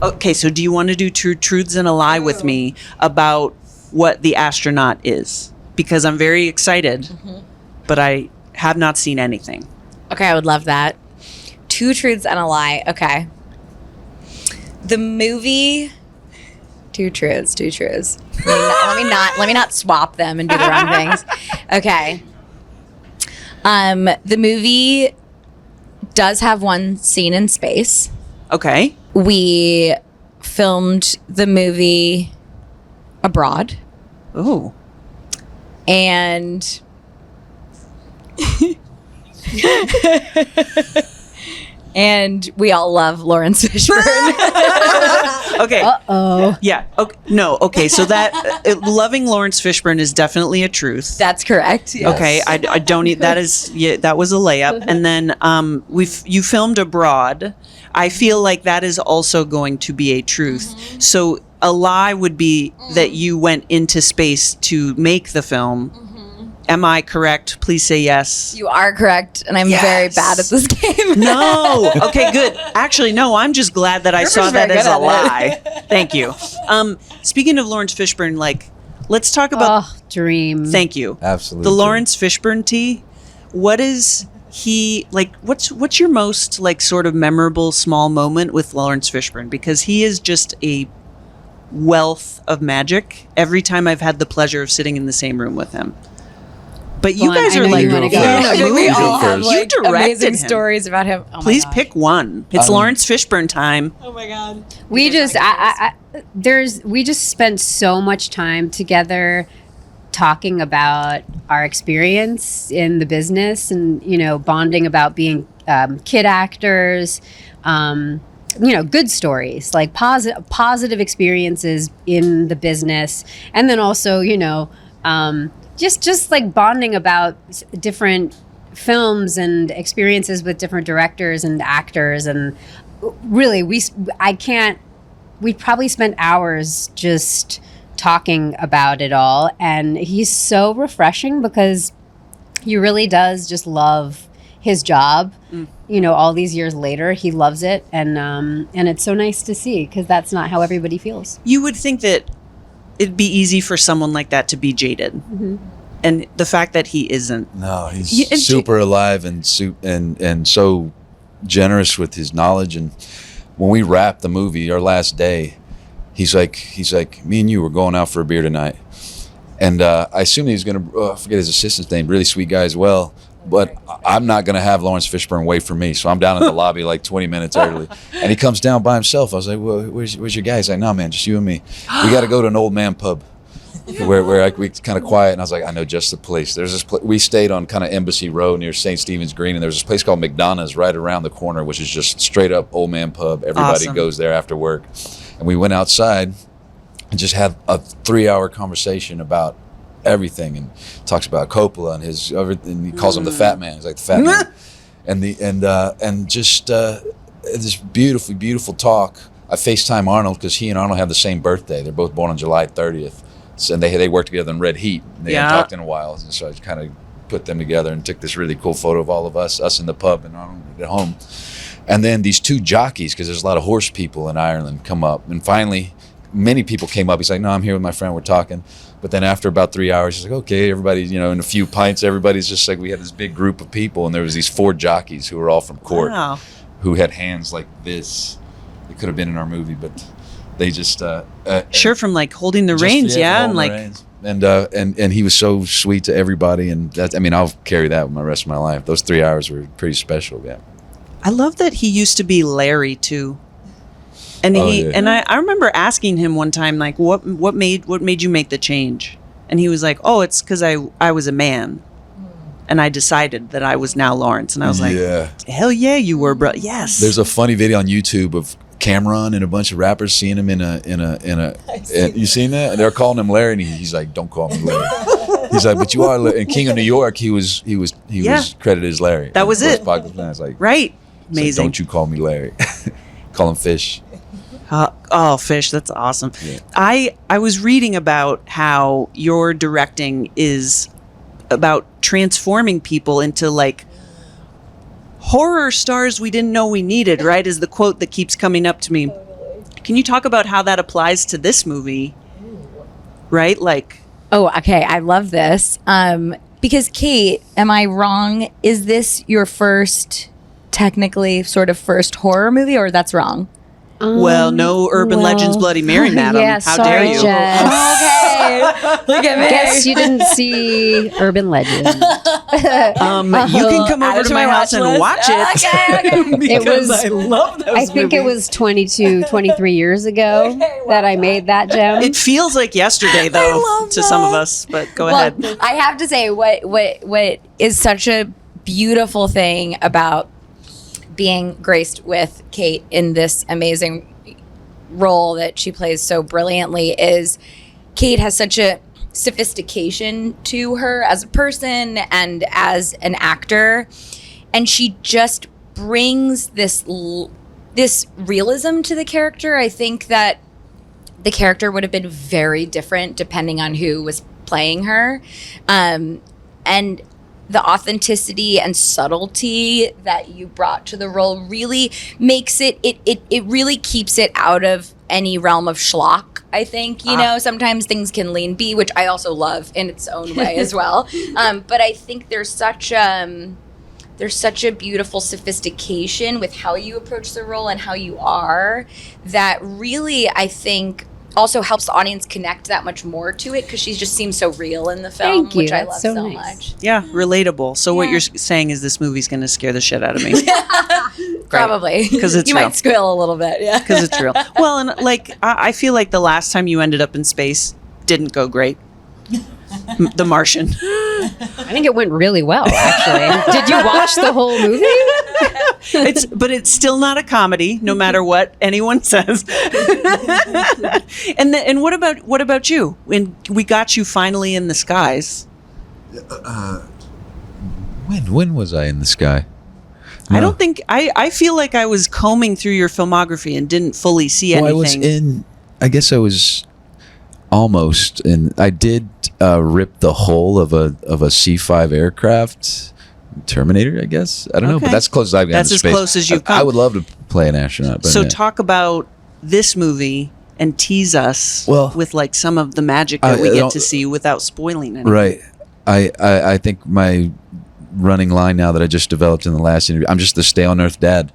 Okay, so do you want to do Two Truths and a Lie with me about what The Astronaut is? Because I'm very excited, but I have not seen anything. Okay, I would love that. Two Truths and a Lie. Okay. The movie. Two truths. Let me not swap them and do the wrong things. Okay. The movie does have one scene in space. Okay. We filmed the movie abroad. Oh. And and we all love Laurence Fishburne. Okay. Uh-oh. Yeah. Okay. No. Okay. So that loving Laurence Fishburne is definitely a truth. That's correct. Yes. Okay. I don't need that is that was a layup. And then you filmed abroad. I feel like that is also going to be a truth. So a lie would be that you went into space to make the film. Am I correct? Please say yes. You are correct, and I'm very bad at this game. No. Okay, good. Actually, no, I'm just glad that I saw that as a lie. Thank you. Speaking of Laurence Fishburne, let's talk about... Oh, dream. Thank you. Absolutely. The Laurence Fishburne tea. What is he... what's your most, sort of memorable small moment with Laurence Fishburne? Because he is just a wealth of magic every time I've had the pleasure of sitting in the same room with him. But you guys are you wanna go. We all have You directed amazing him. stories about him. Oh my Please God. pick one. It's Laurence Fishburne time. Oh my God. We just we just spent so much time together talking about our experience in the business and bonding about being kid actors, good stories, like positive experiences in the business, and then also just like bonding about different films and experiences with different directors and actors. And really we probably spent hours just talking about it all. And he's so refreshing because he really does just love his job. All these years later, he loves it. And it's so nice to see, because that's not how everybody feels. You would think that it'd be easy for someone like that to be jaded. And the fact that he isn't. No, he's super alive and so generous with his knowledge. And when we wrapped the movie, our last day, he's like, me and you were going out for a beer tonight. And I assumed he was going to, I forget his assistant's name, really sweet guy as well. But I'm not going to have Laurence Fishburne wait for me. So I'm down in the lobby 20 minutes early. And he comes down by himself. I was like, well, where's your guy? He's like, no, man, just you and me. We got to go to an old man pub where we kind of quiet. And I was like, I know just the place. There's this we stayed on kind of Embassy Road near St. Stephen's Green. And there's this place called McDonough's right around the corner, which is just straight up old man pub. Everybody goes there after work. And we went outside and just had a 3-hour conversation about everything, and talks about Coppola and his everything. He calls him the fat man. He's like the fat man, and just this beautiful talk. I FaceTime Arnold because he and Arnold have the same birthday. They're both born on July 30th, so, and they worked together in Red Heat. They hadn't talked in a while, and so I kind of put them together and took this really cool photo of all of us in the pub and Arnold at home. And then these two jockeys, because there's a lot of horse people in Ireland, come up, and finally many people came up. He's like, no, I'm here with my friend, we're talking. But then after about 3 hours, he's like, okay, everybody's, in a few pints, everybody's just like, we had this big group of people, and there was these 4 jockeys who were all from Cork, who had hands like this. They could have been in our movie, but they just... sure, from holding the reins, and he was so sweet to everybody, and that, I'll carry that with my rest of my life. Those 3 hours were pretty special, yeah. I love that he used to be Larry, too. And I remember asking him one time, what made you make the change? And he was like, oh, it's because I was a man, and I decided that I was now Laurence. And I was like, hell yeah, you were, bro. Yes. There's a funny video on YouTube of Cameron and a bunch of rappers seeing him in a you seen that? And they're calling him Larry, and he's like, don't call me Larry. He's like, but you are Larry. And King of New York, he was credited as Larry. That was it. I was like, right. Amazing. Like, don't you call me Larry. Call him Fish. Fish, that's awesome. Yeah. I was reading about how your directing is about transforming people into horror stars we didn't know we needed, right? Is the quote that keeps coming up to me. Can you talk about how that applies to this movie? Right? Like, Oh, okay. I love this. Because Kate, am I wrong? Is this your first, technically, sort of first horror movie, or that's wrong? well, no Urban Legends Bloody Mary, madam. Yeah, How sorry, dare you? Jess. Okay. Look at me. Guess you didn't see Urban Legend. You can come Add over it to to my my house watch and list. watch it. Okay. Because was- I love those I think it movies. was 22, 23 years ago that I made that gem. It feels like yesterday, though, love to some of that. us. But go Well, ahead. I have to say, what is such a beautiful thing about being graced with Kate in this amazing role that she plays so brilliantly is Kate has such a sophistication to her as a person and as an actor, and she just brings this realism to the character. I think that the character would have been very different depending on who was playing her, and the authenticity and subtlety that you brought to the role really makes it really keeps it out of any realm of schlock. I think, sometimes things can lean B, which I also love in its own way as well. But I think there's such a beautiful sophistication with how you approach the role and how you are that really, I think, also helps the audience connect that much more to it because she just seems so real in the film, Thank you. which I love That's so so nice. much. Yeah, relatable. So what Yeah. you're saying is this movie's going to scare the shit out of me. Probably. 'Cause it's you real. might squeal a little bit, yeah. Because it's real. Well, and like, I feel like the last time you ended up in space didn't go great. The Martian. I think it went really well, actually. Did you watch the whole movie? But it's still not a comedy, no matter what anyone says. And what about you? When we got you finally in the skies, When was I in the sky? I don't think I feel like I was combing through your filmography and didn't fully see anything. Well, I was in. I guess I was almost in. I did rip the hull of a C-5 aircraft. Terminator, I guess. I don't know, but Okay. that's close as I've gotten That's to as space. close as you've I come. would love to play an astronaut. But So yeah. talk about this movie and tease us Well, with like some of the magic that we I get don't- to see without spoiling anything. Right. I think my running line now that I just developed in the last interview, I'm just the stay on Earth dad.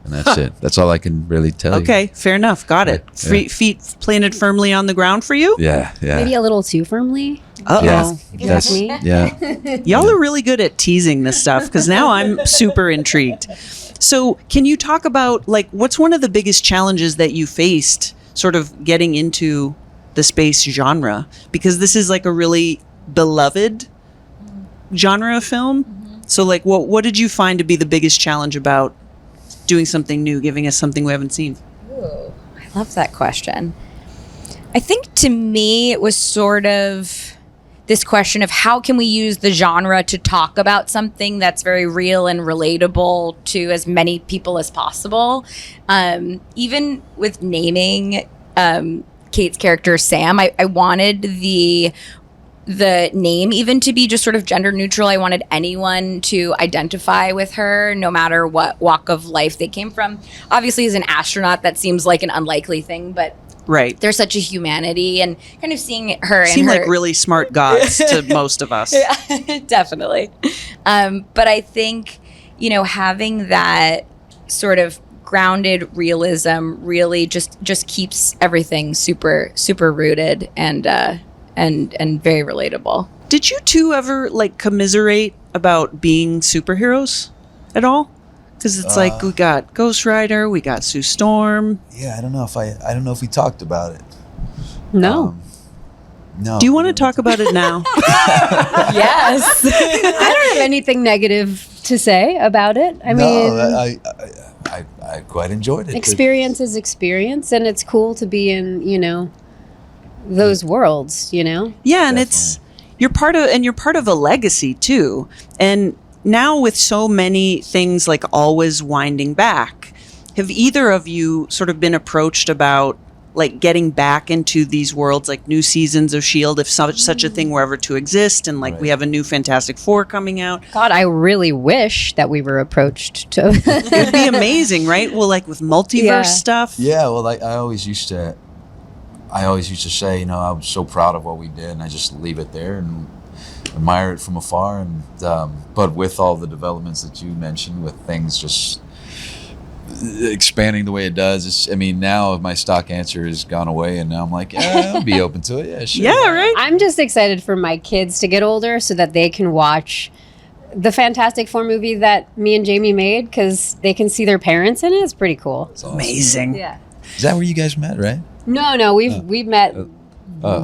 And that's it. That's all I can really tell you. Okay, fair enough. Got it. Yeah. Feet planted firmly on the ground for you? Yeah, yeah. Maybe a little too firmly. Uh-oh. yeah. If you ask me. Yeah. Y'all are really good at teasing this stuff because now I'm super intrigued. So, can you talk about like what's one of the biggest challenges that you faced sort of getting into the space genre? Because this is like a really beloved genre of film. So, like, what did you find to be the biggest challenge about doing something new, giving us something we haven't seen? Ooh, I love that question. I think to me it was sort of this question of how can we use the genre to talk about something that's very real and relatable to as many people as possible. Even with naming Kate's character Sam, I wanted the name even to be just sort of gender neutral. I wanted anyone to identify with her no matter what walk of life they came from. Obviously, as an astronaut, that seems like an unlikely thing, but Right. there's such a humanity and kind of seeing her Seem and her like really smart gods to most of us. Yeah, definitely. But I think, having that sort of grounded realism really just keeps everything super, super rooted and very relatable. Did you two ever like commiserate about being superheroes at all? Because it's like we got Ghost Rider, we got Sue Storm. Yeah, I don't know if we talked about it. No. No. Do you want to talk about it now? Yes. I don't have anything negative to say about it. I mean, I quite enjoyed it. experience is experience, and it's cool to be in, those worlds, Yeah, and it's you're part of a legacy too. And now with so many things like always winding back, have either of you sort of been approached about like getting back into these worlds, like new seasons of S.H.I.E.L.D., if such a thing were ever to exist, and like we have a new Fantastic Four coming out. God, I really wish that we were approached to. It would be amazing, right? Well, like with multiverse stuff. Yeah, well, like I always used to say, I was so proud of what we did, and I just leave it there and admire it from afar. And but with all the developments that you mentioned, with things just expanding the way it does, now my stock answer has gone away, and now I'm like, yeah, I'll be open to it. Yeah, sure. Yeah, right. I'm just excited for my kids to get older so that they can watch the Fantastic Four movie that me and Jamie made, because they can see their parents in it. It's pretty cool. It's awesome. Amazing. Yeah. Is that where you guys met, right? No, we've met way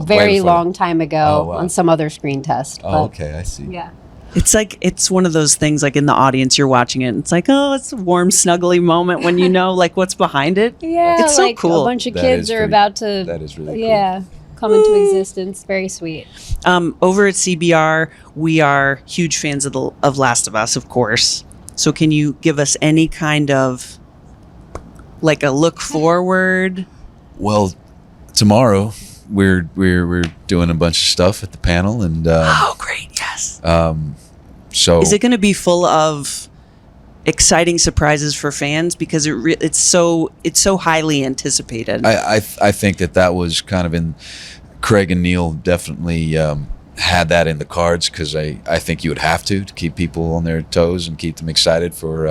very before. long time ago Oh, wow. on some other screen test. Oh, but- okay, I see. Yeah. It's like, it's one of those things, like in the audience, you're watching it, and it's like, oh, it's a warm, snuggly moment when you know like what's behind it. Yeah, It's so like cool. a bunch of That kids is are pretty- about to. that is really yeah, come into existence. Very sweet. Over at CBR, we are huge fans of Last of Us, of course. So can you give us any kind of like a look forward? Well, tomorrow we're doing a bunch of stuff at the panel, and Oh, great! Yes. so Is it going to be full of exciting surprises for fans, because it's so highly anticipated? I think that was kind of in Craig and Neil definitely had that in the cards, because I think you would have to keep people on their toes and keep them excited for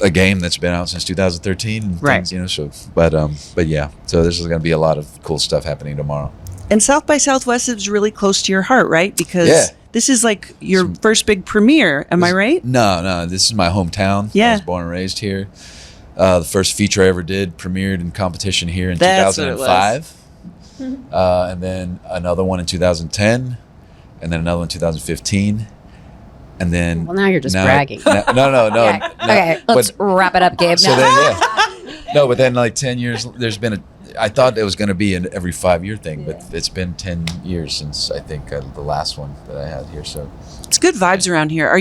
a game that's been out since 2013 and Right. things, so but yeah, so there's going to be a lot of cool stuff happening tomorrow. And South by Southwest is really close to your heart, right? Because Yeah. this is like your first big premiere. Am I right? No, this is my hometown. Yeah. I was born and raised here. The first feature I ever did premiered in competition here in That's what it 2005. And then another one in 2010, and then another one in 2015. And then Well, now you're just bragging. No. Okay, let's wrap it up, Gabe. So now. then, no, but then like 10 years, there's been I thought it was going to be an every 5-year thing, but it's been 10 years since I think the last one that I had here. So It's good vibes around here. Are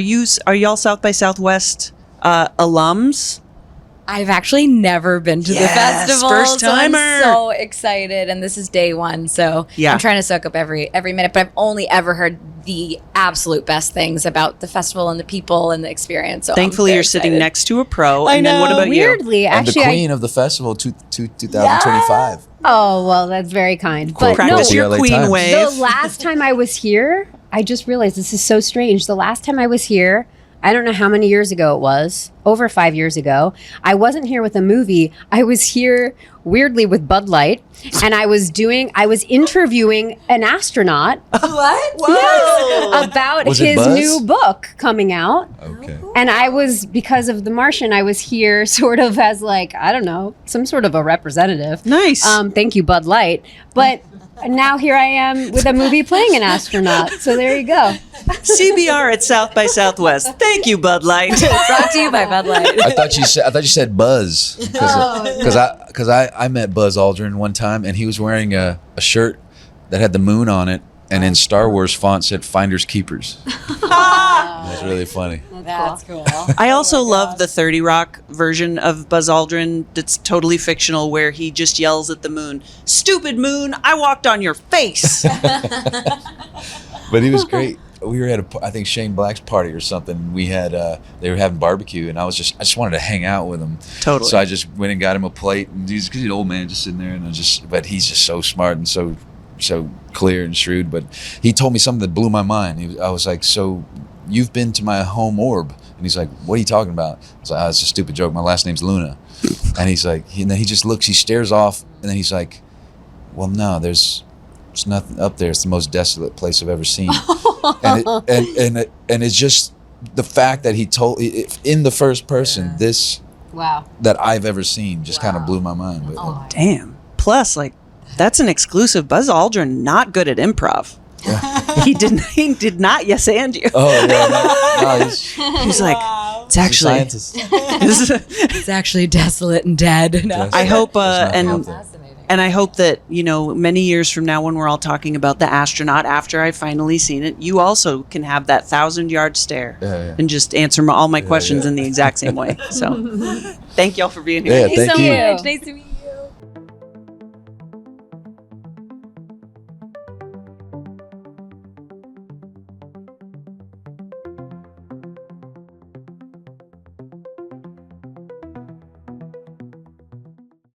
y'all South by Southwest alums? I've actually never been to the Yes, festival, first so I'm timer. so excited, and this is day one, so Yeah. I'm trying to soak up every minute. But I've only ever heard the absolute best things about the festival and the people and the experience. So Thankfully, I'm very you're sitting excited. next to a pro. I And then what know. about you? Weirdly, and actually, the queen of the festival, 2025. oh well, that's very kind. Cool. But no, Practice your LA queen Times. wave. the last time I was here, I just realized this is so strange. The last time I was here, I don't know how many years ago it was, over 5 years ago. I wasn't here with a movie. I was here weirdly with Bud Light, and I was interviewing an astronaut What? Whoa! about Was it his Buzz? new book coming out. Okay. And I was, because of The Martian, I was here sort of as like, I don't know, some sort of a representative. Nice. Thank you, Bud Light. But now here I am with a movie playing an astronaut. So there you go. CBR at South by Southwest. Thank you, Bud Light. Brought to you by Bud Light. I thought you said Buzz, because I met Buzz Aldrin one time, and he was wearing a shirt that had the moon on it, and in Star Wars font said "Finders Keepers." That's really funny. That's cool. I also love the 30 Rock version of Buzz Aldrin that's totally fictional, where he just yells at the moon, "Stupid moon, I walked on your face." But he was great. We were at I think Shane Black's party or something. We had they were having barbecue, and I just wanted to hang out with him. Totally. So I just went and got him a plate, and he's an old man just sitting there, and but he's just so smart and so clear and shrewd. But he told me something that blew my mind. I was like, "So you've been to my home orb?" And he's like, "What are you talking about?" I was like, "Oh, it's a stupid joke. My last name's Luna." And he's like, and then he just looks, he stares off, and then he's like, "Well, no, there's nothing up there. It's the most desolate place I've ever seen." and it's just the fact that he told in the first person this Wow. that I've ever seen just kind of blew my mind. But, Damn. Plus, like, that's an exclusive. Buzz Aldrin, not good at improv. He did not yes and you. oh yeah, no, he's He's like, it's a actually. scientist. It's actually desolate and dead. No. I hope There's nothing and out there. Fascinating. And I hope that, many years from now when we're all talking about The Astronaut, after I've finally seen it, you also can have that 1,000-yard stare and just answer all my questions in the exact same way. So thank y'all for being here. Yeah, Thank you thank so you. much. Nice to meet you.